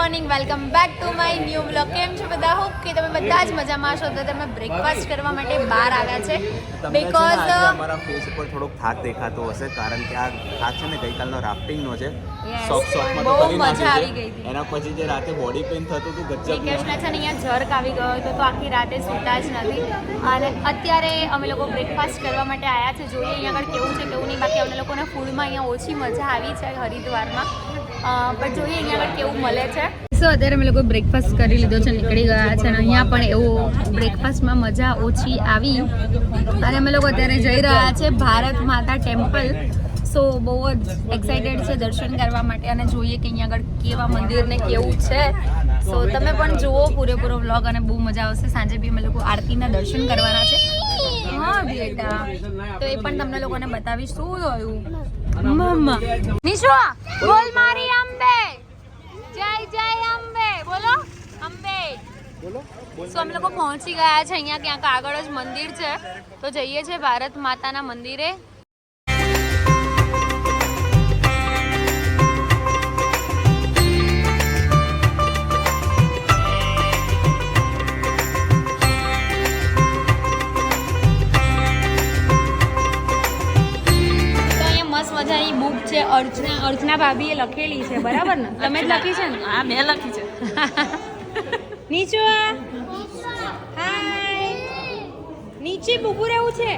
Morning, welcome back to my new vlog. કેમ છો બધા? હોપ કે તમે બધા જ મજામાં છો. તો તમે બ્રેકફાસ્ટ કરવા માટે બહાર આવ્યા છે બીકોઝ અમારા ફેસ ઉપર થોડોક થાક દેખાતો હશે કારણ કે આ થાક છે ને ગઈકાલનો રાફ્ટિંગનો છે. શોખમાં તો કરી મજા આવી નાખી ગઈ છે. એના પછી જે રાતે બોડી પેઇન થતું હતું ગજબ. નિકેશને છે ને અહીંયા જર્ક આવી ગયો હતો તો આખી રાતે સૂતા જ નથી. અને અત્યારે અમે લોકો બ્રેકફાસ્ટ કરવા માટે આવ્યા છે. જોઈએ અહીંયા આગળ કેવું છે કેવું નહીં. બાકી અમને લોકોને ફૂડમાં અહીંયા ઓછી મજા આવી છે હરિદ્વારમાં, બટ જોઈએ અહીંયા આગળ કેવું મળે છે. સો અત્યારે અમે લોકો બ્રેકફાસ્ટ કરી લીધો છે, નીકળી ગયા છે. અને અહીંયા પણ એવું બ્રેકફાસ્ટમાં મજા ઓછી આવી. અને અમે લોકો અત્યારે જઈ રહ્યા છે ભારત માતા ટેમ્પલ. સો બહુ જ એક્સાઇટેડ છે દર્શન કરવા માટે અને જોઈએ કે અહીંયા આગળ કેવા મંદિર ને કેવું છે. સો તમે પણ જુઓ પૂરેપૂરો વ્લોગ અને બહુ મજા આવશે. સાંજે બી અમે લોકો આરતીના દર્શન કરવાના છે. હા બેટા, તો એ પણ તમને લોકોને બતાવીશ. શું થયું મમ્મા નિશો બોલ મારી અંબે જય જય અંબે બોલો અંબે બોલો. સો અમે લોકો પહોંચી ગયા છે અહીંયા ક્યાંક આગળ જ મંદિર છે તો જઈએ છે ભારત માતાના મંદિરે. મજાની બુક છે અર્ચના ભાભીએ લખેલી છે, બરાબર ને? તમે જ લખી છે ને? હા, મેં લખી છે. નીચે હાય, નીચે ઊભું રહેવું છે.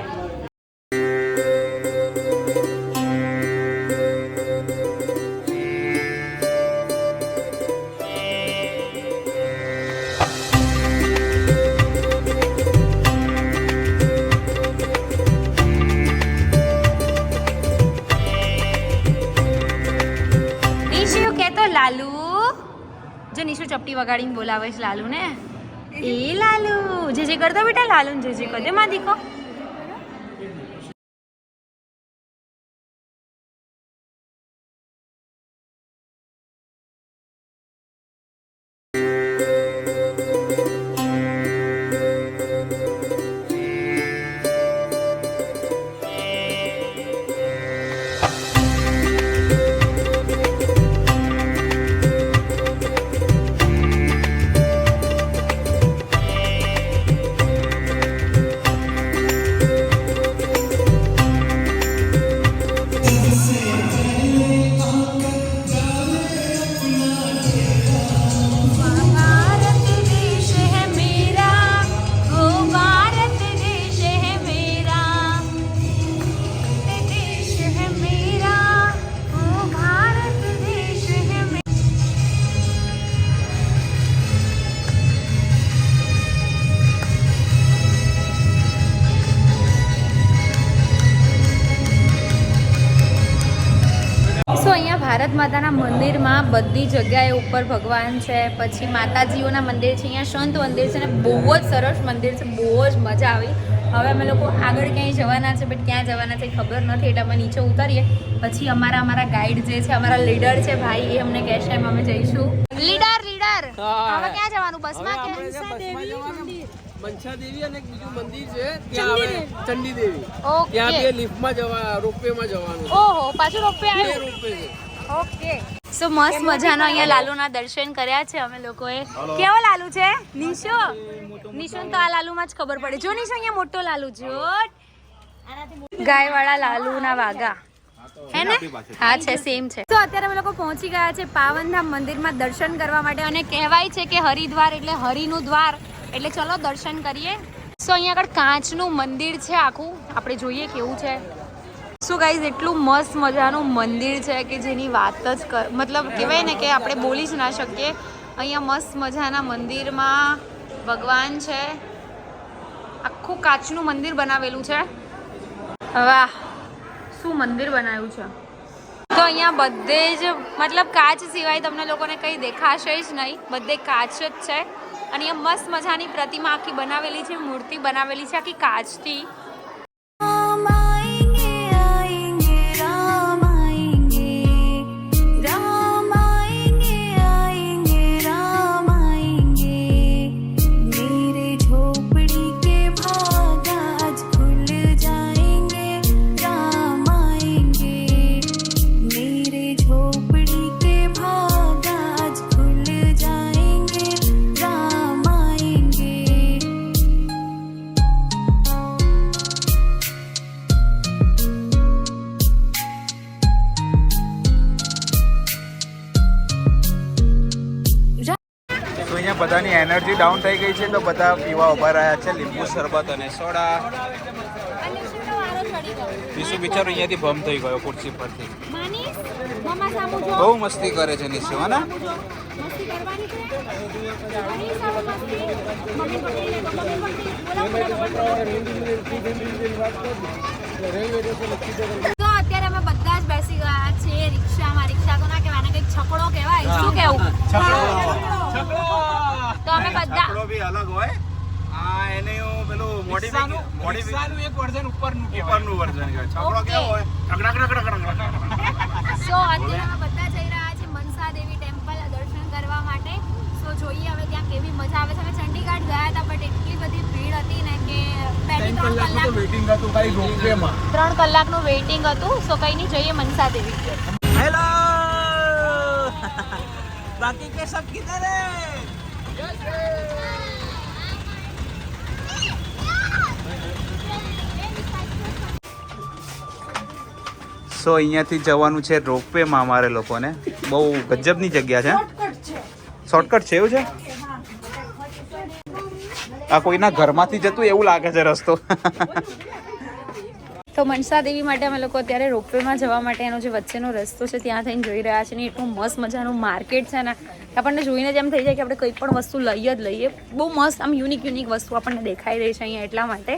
લાલુ જો નિશુ ચપટી વગાડીને બોલાવે છે લાલુ ને. એ લાલુ જે કરતો બેટા, લાલુ ને જે કદે માં દીકો. ભારત માતાના મંદિરમાં બધી જગ્યાએ ઉપર ભગવાન છે, પછી માતાજીઓના મંદિર છે, અહીંયા સંત મંદિર છે ને બહુ જ સરસ મંદિર છે. બહુ જ મજા આવી. હવે અમે લોકો આગળ ક્યાંય જવાના છે બટ ક્યાં જવાના છે ખબર નથી એટલે અમે નીચે ઉતરીએ પછી અમારા ગાઈડ જે છે, અમારા લીડર છે ભાઈ, એ અમને કહેશે એમ અમે જઈશું. લીડર હવે ક્યાં જવાનું? બસમાં કે મનસા દેવી અને એક બીજું મંદિર છે ત્યાં આવે ચંડી દેવી. ત્યાં બે લિફ્ટમાં જવા રોપવેમાં જવાનું. ઓહો, પાછું રોપવે આવ્યું. રોપવે છે. ઓકે, સો મસ્ત મજાનો અહીંયા લાલુના દર્શન કર્યા છે અમે લોકોએ. કેવો લાલુ છે નિશો? નિશો તો આ લાલુમાં જ ખબર પડે. જો નિશો અહીંયા મોટો લાલુ જો ગાય વાળા લાલુના વાગા હે ને? હા છે, સેમ છે. તો અત્યારે અમે લોકો પહોંચી ગયા છે પાવનધામ મંદિરમાં દર્શન કરવા માટે. અને કહેવાય છે કે હરિદ્વાર એટલે હરિનું દ્વાર, એટલે ચલો દર્શન કરીએ. સો અહીંયા આગળ કાચનું મંદિર છે આખું, આપણે જોઈએ કેવું છે. શું ગાઈઝ, એટલું મસ્ત મજાનું મંદિર છે કે જેની વાત જ મતલબ કહેવાય ને કે આપણે બોલી જ ના શકીએ. અહીંયા મસ્ત મજાના મંદિરમાં ભગવાન છે. આખું કાચનું મંદિર બનાવેલું છે. વાહ, શું મંદિર બનાવ્યું છે. તો અહીંયા બધે જ મતલબ કાચ સિવાય તમને લોકોને કંઈ દેખાશે જ નહીં, બધે કાચ જ છે. અને અહીંયા મસ્ત મજાની પ્રતિમા આખી બનાવેલી છે, મૂર્તિ બનાવેલી છે આખી કાચથી. બધાની એનર્જી ડાઉન થઈ ગઈ છે તો બધા પીવા ઉભા રહ્યા છે લીંબુ શરબત અને સોડા. નિશુ બિચારો અહીંયાથી ભમ થઈ ગયો ખુરશી પરથી. બહુ મસ્તી કરે છે નિશુ, હે ને? તો અત્યારે અમે બધા જ બેસી ગયા છે રિક્ષામાં. રિક્ષા તો ના કહેવાય, કંઈક છકડો કહેવાય. શું કેવું? તો અમે બધા છકડો બી અલગ હોય. આ એને પેલું મોડિફિકેશન એક વર્ઝન ઉપરનું વર્ઝન છે. છકડો કેવો હોય? સો અત્યારે અમે બધા જઈ રહ્યા છે મનસા દેવી ટેમ્પલ દર્શન કરવા માટે. સો જોઈએ હવે ત્યાં કેવી મજા આવે છે. અમે ચંડીગઢ ગયા હતા બટ એટલી બધી ભીડ હતી ને કે 2-3 કલાક વેઇટિંગ હતું ભાઈ રોપવેમાં. 3 કલાકનું વેઇટિંગ હતું. સો કઈ નહીં, જોઈએ મનસા દેવી. હેલો બાકી કે સબ કિધર હે? સો અહીંયાથી જવાનું છે રોપવેમાં અમારે લોકોને. બહુ ગજબની જગ્યા છે. શોર્ટકટ છે એવું છે? આ કોઈના ઘરમાંથી જતું એવું લાગે છે રસ્તો. તો મનસા દેવી માટે અમે લોકો અત્યારે રોપવેમાં જવા માટે એનો જે વચ્ચેનો રસ્તો છે ત્યાં થઈને જોઈ રહ્યા છે ને એટલું મસ્ત મજાનું માર્કેટ છે ને આપણને જોઈને જ એમ થઈ જાય કે આપણે કંઈ પણ વસ્તુ લઈએ જ લઈએ. બહુ મસ્ત આમ યુનિક વસ્તુ આપણને દેખાઈ રહી છે અહીંયા એટલા માટે.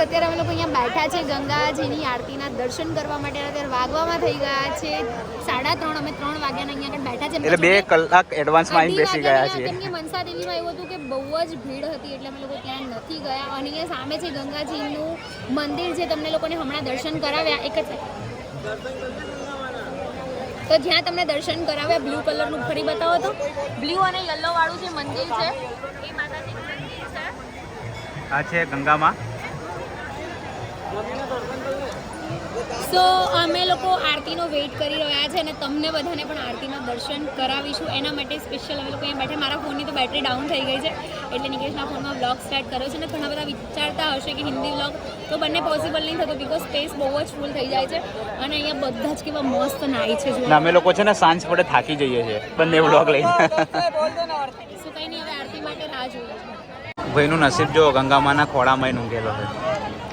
અત્યારે અમે લોકો અહીંયા બેઠા છે ગંગાજીની આરતીના દર્શન કરવા માટે. અત્યારે વાગવામાં થઈ ગયા છે 3:30. અમે 3 વાગ્યાના અહીંયા આગળ બેઠા છે એટલે 2 કલાક એડવાન્સમાં આવીને બેસી ગયા છીએ. કેમ કે મનસા દેવીમાં એવું હતું કે બહુ જ ભીડ હતી એટલે અમે લોકો ત્યાં નથી ગયા. અને અહીંયા સામે છે ગંગાજીનું મંદિર જે તમને લોકોને હમણાં દર્શન કરાવ્યા. એક જ તો જ્યાં તમને દર્શન કરાવ્યા બ્લુ કલરનું ફરી બતાવો તો. બ્લુ અને યલો વાળું જે મંદિર છે એ માતાજીનું મંદિર છે. આ છે ગંગામાં. સો અમે લોકો આરતીનો વેઇટ કરી રહ્યા છે અને તમને બધાને પણ આરતીના દર્શન કરાવીશું. એના માટે સ્પેશિયલ અમે લોકો અહીંયા બેઠા. મારા ફોનની તો બેટરી ડાઉન થઈ ગઈ છે એટલે નિકેશના ફોનમાં વ્લોગ સ્ટાર્ટ કર્યો છે. અને ઘણા બધા વિચારતા હશે કે હિન્દી વ્લોગ તો બંને પોસિબલ નહીં થતું બિકોઝ સ્પેસ બહુ જ ફૂલ થઈ જાય છે. અને અહીંયા બધા જ કેવા મસ્ત નાય છે. અમે લોકો છે ને સાંજ પડે થાકી જઈએ છીએ બંને વ્લોગ લઈને. શું કંઈ નહીં, હવે આરતી માટે રાહ જોઈએ છે. ભાઈનું નસીબ જો ગંગામાના ખોળામાં ઊંઘેલો છે.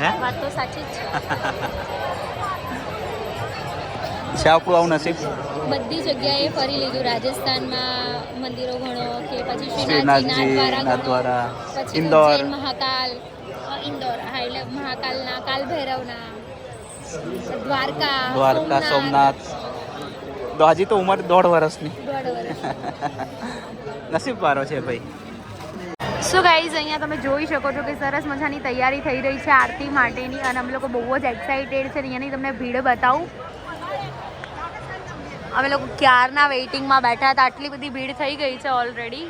હે વાત તો સાચી જ છે આપણું આવું નસીબ. બધી જગ્યાએ ફરી લીધું. રાજસ્થાનમાં મંદિરો ગણો કે પછી શ્રીનાથજી, નાથદ્વારા, ઇન્દોર, મહાકાલ, ઇન્દોર હા એટલે મહાકાલના, કાલ ભૈરવના, દ્વારકા, સોમનાથ. તો હજી તો ઉંમર 1.5 વર્ષની. 1.5 વર્ષ. નસીબ વાળો છે ભાઈ. સો ગાઈઝ અહીંયા તમે જોઈ શકો છો કે સરસ મજાની તૈયારી થઈ રહી છે આરતી માટેની અને અમે લોકો બહુ જ એક્સાઇટેડ છે. અહીંયાની તમને ભીડ બતાવું. અમે લોકો ક્યારના વેઇટિંગમાં બેઠા હતા. આટલી બધી ભીડ થઈ ગઈ છે ઓલરેડી.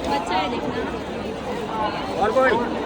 बच्चा है देखना। और कोई